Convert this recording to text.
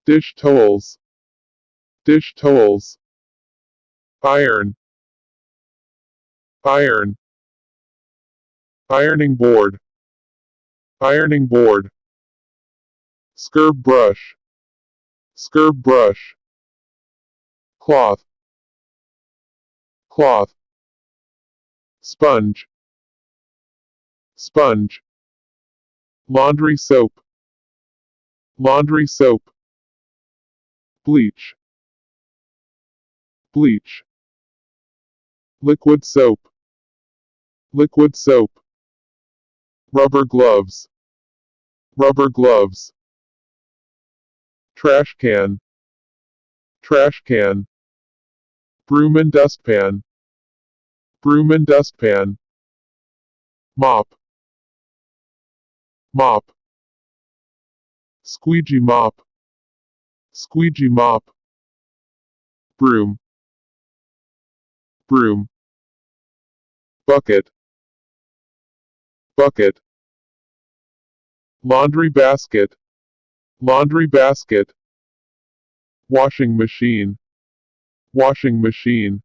dish towels, dish towels, iron, iron, ironing board, ironing board, scrub brush, scrub brush, cloth, cloth, sponge, sponge, laundry soap, laundry soap, bleach, bleach, liquid soap, liquid soap, rubber gloves, rubber gloves, trash can, trash can, broom and dustpan, broom and dustpan, mop, mop, squeegee mop, squeegee mop, broom, broom, bucket, bucket, laundry basket, laundry basket, washing machine, washing machine.